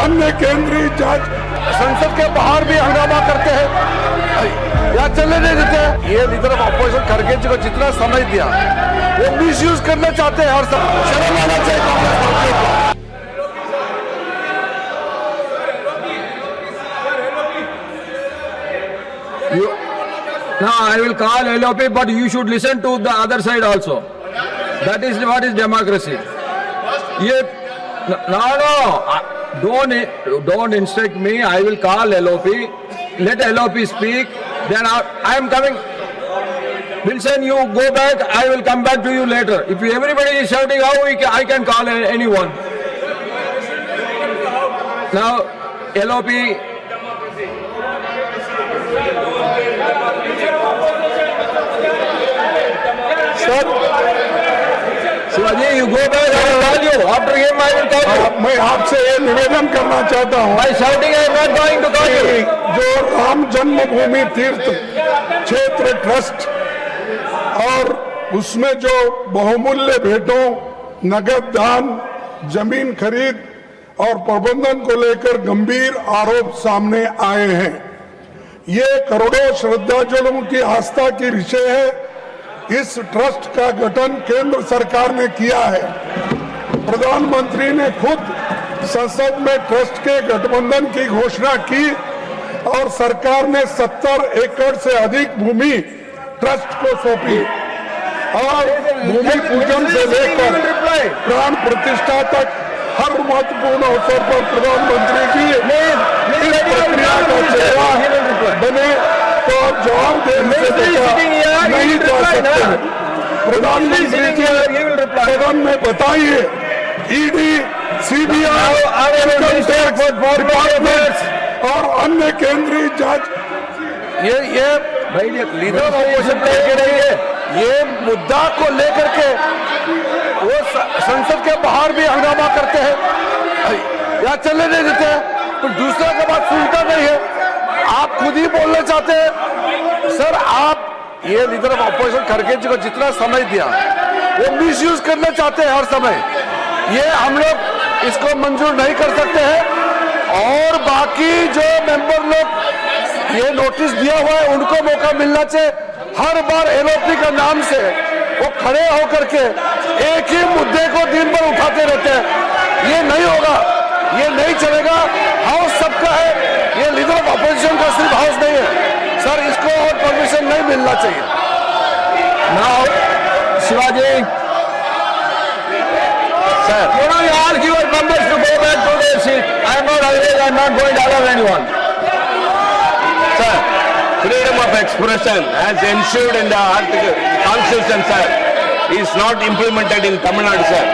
अन्य केंद्रीय जांच संसद के बाहर भी हंगामा करते हैं या चलने नहीं देते। ये लीडर ऑफ ऑपोजिशन खड़गे जी को जितना समय दिया वो मिसयूज करना चाहते हैं। हर सब शर्म आना चाहिए कांग्रेस पार्टी को। No, I will call LOP, but you should listen to the other side also. That is what is democracy. Don't instruct me. I will call LOP. Let LOP speak. Then I am coming. Wilson, you go back. I will come back to you later. If everybody is shouting, how I can call anyone? Now, LOP. Shivaji, you go back. I will call you. After him, I will call you. मैं आपसे ये निवेदन करना चाहता हूँ। By shouting, I am not going to call you. जो राम जन्मभूमि तीर्थ क्षेत्र trust और उसमें जो बहुमूल्य भेंटों, नगद दान, जमीन खरीद और प्रबंधन को लेकर गंभीर आरोप सामने आए हैं। ये करोड़ों श्रद्धालुओं की आस्था की विषय है। इस ट्रस्ट का गठन केंद्र सरकार ने किया है। प्रधानमंत्री ने खुद संसद में ट्रस्ट के गठबंधन की घोषणा की और सरकार ने 70 एकड़ से अधिक भूमि ट्रस्ट को सौंपी और भूमि पूजन से लेकर प्राण प्रतिष्ठा तक हर महत्वपूर्ण अवसर पर प्रधानमंत्री जी इस प्रक्रिया का चेहरा बने तो जवाब देने से बचा नहीं जा सकते। प्रधानमंत्री जी सदन में बताइए, ईडी, सीबीआई और अन्य केंद्रीय जांच ये लीडर ऑपोजिशन लेके रही है। ये मुद्दा को लेकर के वो संसद के बाहर भी हंगामा करते हैं या चलने नहीं देते हैं, तो दूसरा का बात सुनता नहीं है। आप खुद ही बोलना चाहते हैं। सर, आप ये लीडर ऑफ ऑपोजिशन खड़गे जी को जितना समय दिया वो मिसयूज करना चाहते हैं हर समय। ये हम लोग इसको मंजूर नहीं कर सकते हैं और बाकी जो मेंबर लोग ये नोटिस दिया हुआ है उनको मौका मिलना चाहिए। हर बार एलओपी का नाम से वो खड़े होकर के एक ही मुद्दे को दिन भर उठाते रहते हैं। ये नहीं होगा, ये नहीं चलेगा। हाउस सबका है, ये लीडर ऑफ ऑपोजिशन का सिर्फ हाउस नहीं है सर। इसको और परमिशन नहीं मिलना चाहिए। Now, Shivaji, sir, you know, you ask your members to go back to their seat. I am not always, I am not going to allow anyone. Sir, freedom of expression has ensured in the Constitution, sir, is not implemented in Tamil Nadu, sir.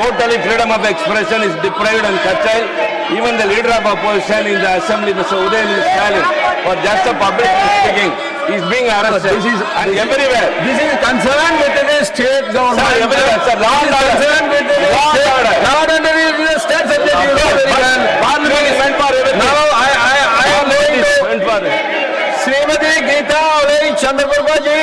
Totally freedom of expression is deprived and curtailed. Even the leader of opposition in the assembly, Mr. Udayanithi Stalin, for just a public speaking, is being arrested. And everywhere. This is concerned with the state government. Sir, everywhere, sir. Law and order. Concerned with the state order. Law and order is the state subject. You know very well. Parliament is meant for everything. Now I am going to meant for it. Srimati Geeta Alai Chandraprabha ji.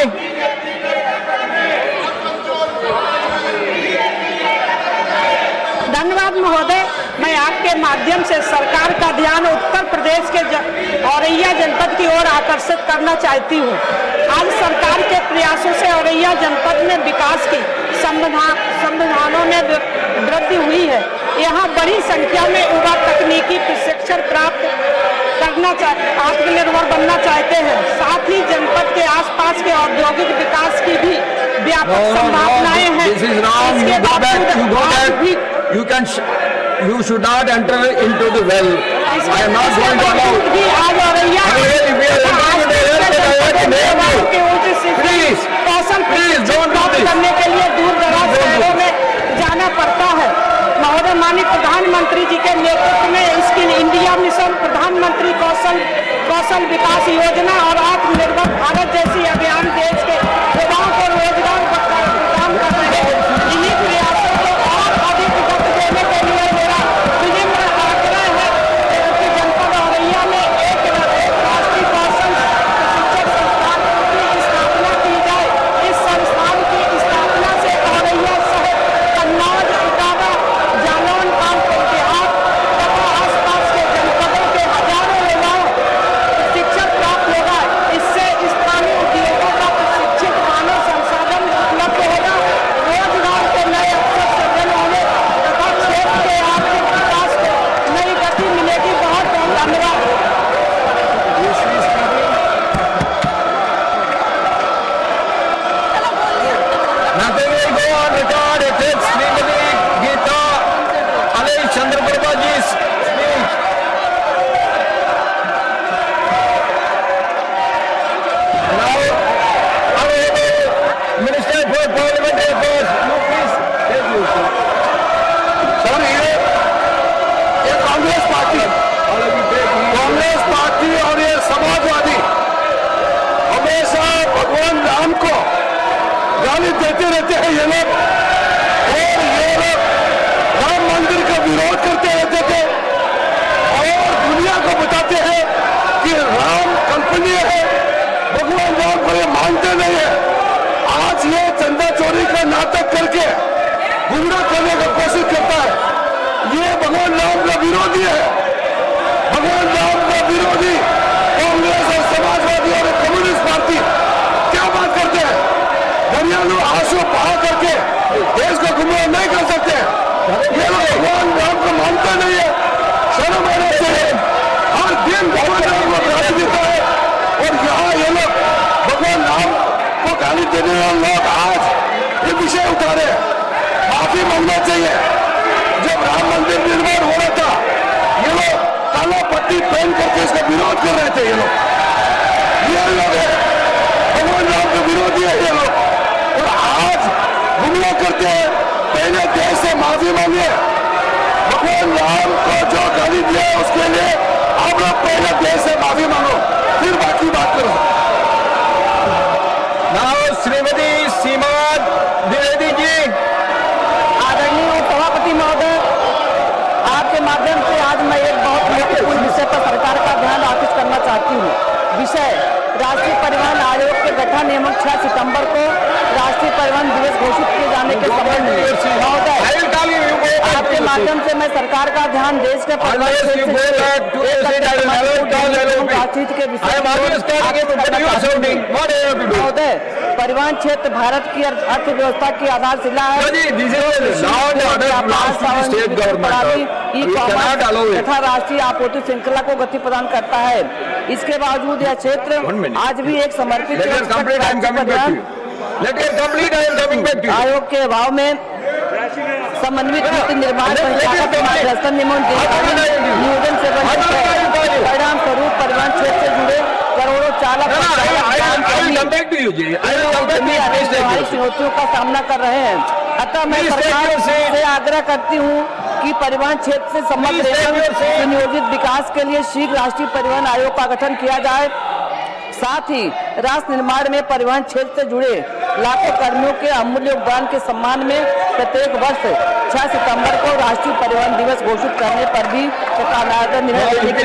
धन्यवाद महोदय। मैं आपके माध्यम से सरकार का ध्यान उत्तर प्रदेश के औरैया जनपद की ओर आकर्षित करना चाहती हूँ। आज सरकार के प्रयासों से औरैया जनपद में विकास की संभावनाओं में वृद्धि हुई है। यहाँ बड़ी संख्या में युवा तकनीकी प्रशिक्षण प्राप्त करना आत्मनिर्भर बनना चाहते हैं। साथ ही जनपद के आसपास के औद्योगिक विकास की भी व्यापक संभावनाएं हैं। इसके बावजूद You should not enter into the well. I am not going to allow. Please don't do this. करने के लिए दूर दराज शहरों में जाना पड़ता है। महोदय, माननीय प्रधानमंत्री जी के नेतृत्व में स्किल इंडिया मिशन, प्रधानमंत्री कौशल विकास योजना और आत्मनिर्भर भारत जैसी अभियान देश के युवाओं को रोजगार प्रदान कर रहे हैं। इन्हीं प्रयासों को और अधिक गति देने के लिए मेरा विनम्र आग्रह है कि जनपद औरैया में एक राष्ट्रीय कौशल प्रशिक्षण संस्थान की स्थापना की जाए। इस संस्थान की स्थापना से औरैया सहित कन्नौज, इटावा, जालौन, कानपुर देहात तथा आसपास के सर ये कांग्रेस पार्टी और ये समाजवादी हमेशा भगवान राम को गाली देते रहते हैं ये लोग, और ये लोग राम मंदिर का विरोध करते रहते थे और दुनिया को बताते हैं कि राम कंपनी है, भगवान राम को ये मानते नहीं है। आज ये चंदा चोरी का नाटक करके गुमराह करने का कोशिश करता है। ये भगवान राम का विरोधी है, भगवान राम का विरोधी कांग्रेस और समाजवादी और कम्युनिस्ट पार्टी क्या बात करते हैं? घरियालू आंसू बहा करके देश को गुमराह नहीं कर सकते। ये लोग भगवान राम को मानते नहीं है, शर्म आना चाहिए। हर दिन भगवान राम को गाली देता है और यहाँ ये लोग भगवान राम को गाली देने वाले लोग आज ये विषय उठारे, माफी मांगना चाहिए। जब राम मंदिर निर्माण हो रहा था ये लोग काला पट्टी पहन करके इसका विरोध कर रहे थे। ये लोग है भगवान राम के विरोधी है ये लोग, और आज गुमराह करते हैं। पहले देश से माफी मांगे, भगवान राम को जो गाली दिया उसके लिए आप लोग पहले देश से माफी मांगो, फिर बाकी बात करो। Now श्रीमती सीमा द्विवेदी जी। आदरणीय सभापति महोदय, आपके माध्यम से आज मैं एक बहुत महत्वपूर्ण विषय पर सरकार का ध्यान आकृष्ट करना चाहती हूँ। विषय राष्ट्रीय परिवहन आयोग के गठन एवं 6 सितंबर को राष्ट्रीय परिवहन दिवस घोषित किए जाने के संबंध में महोदय आपके माध्यम से मैं सरकार का ध्यान देश के परिवहन क्षेत्र बातचीत के विषय महोदय, परिवहन क्षेत्र भारत की अर्थव्यवस्था की आधारशिला है। तथा राष्ट्रीय आपूर्ति श्रृंखला को गति प्रदान करता है। इसके बावजूद यह क्षेत्र आज भी एक समर्पित आयोग के अभाव में समन्वित नीति निर्माण मार्गदर्शन एवं नियोजन से वंचित है। परिणाम स्वरूप परिवहन क्षेत्र से जुड़े करोड़ों चालक चुनौतियों का सामना कर रहे हैं। अतः मैं सरकार से आग्रह करती हूँ कि परिवहन क्षेत्र से समग्र एवं सुनियोजित विकास के लिए शीघ्र राष्ट्रीय परिवहन आयोग का गठन किया जाए। साथ ही राष्ट्र निर्माण में परिवहन क्षेत्र से जुड़े लाखों कर्मियों के अमूल्य योगदान के सम्मान में प्रत्येक वर्ष 6 सितंबर को राष्ट्रीय परिवहन दिवस घोषित करने पर भी निर्णय लेने की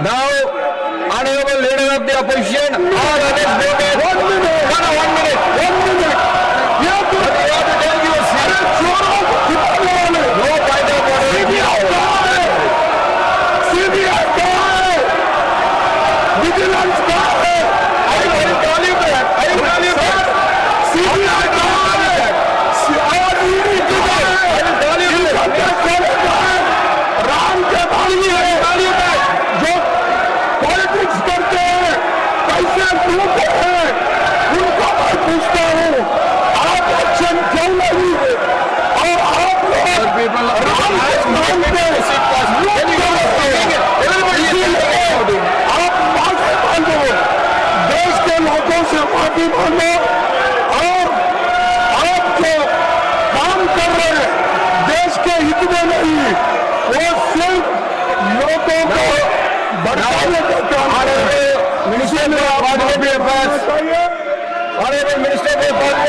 Now, honorable leader of the opposition, all others voted. 1 minute. You have to tell you a secret. No point of order. CBI guy! Vigilance guy! I will call you back. CBI guy! Ram के भाई है जो politics करते हैं, पैसे लूटते हैं, उनको मैं पूछता हूँ आप एक्शन क्यों नहीं है? और आप लोग राम के नाम पे आप माफी मांगो, देश के लोगों से माफी मांगो, और आप जो काम कर रहे हैं देश के हित में नहीं, वो सिर्फ लोगों को भड़काने का काम है। Minister of Public Affairs, Honorable Minister of Public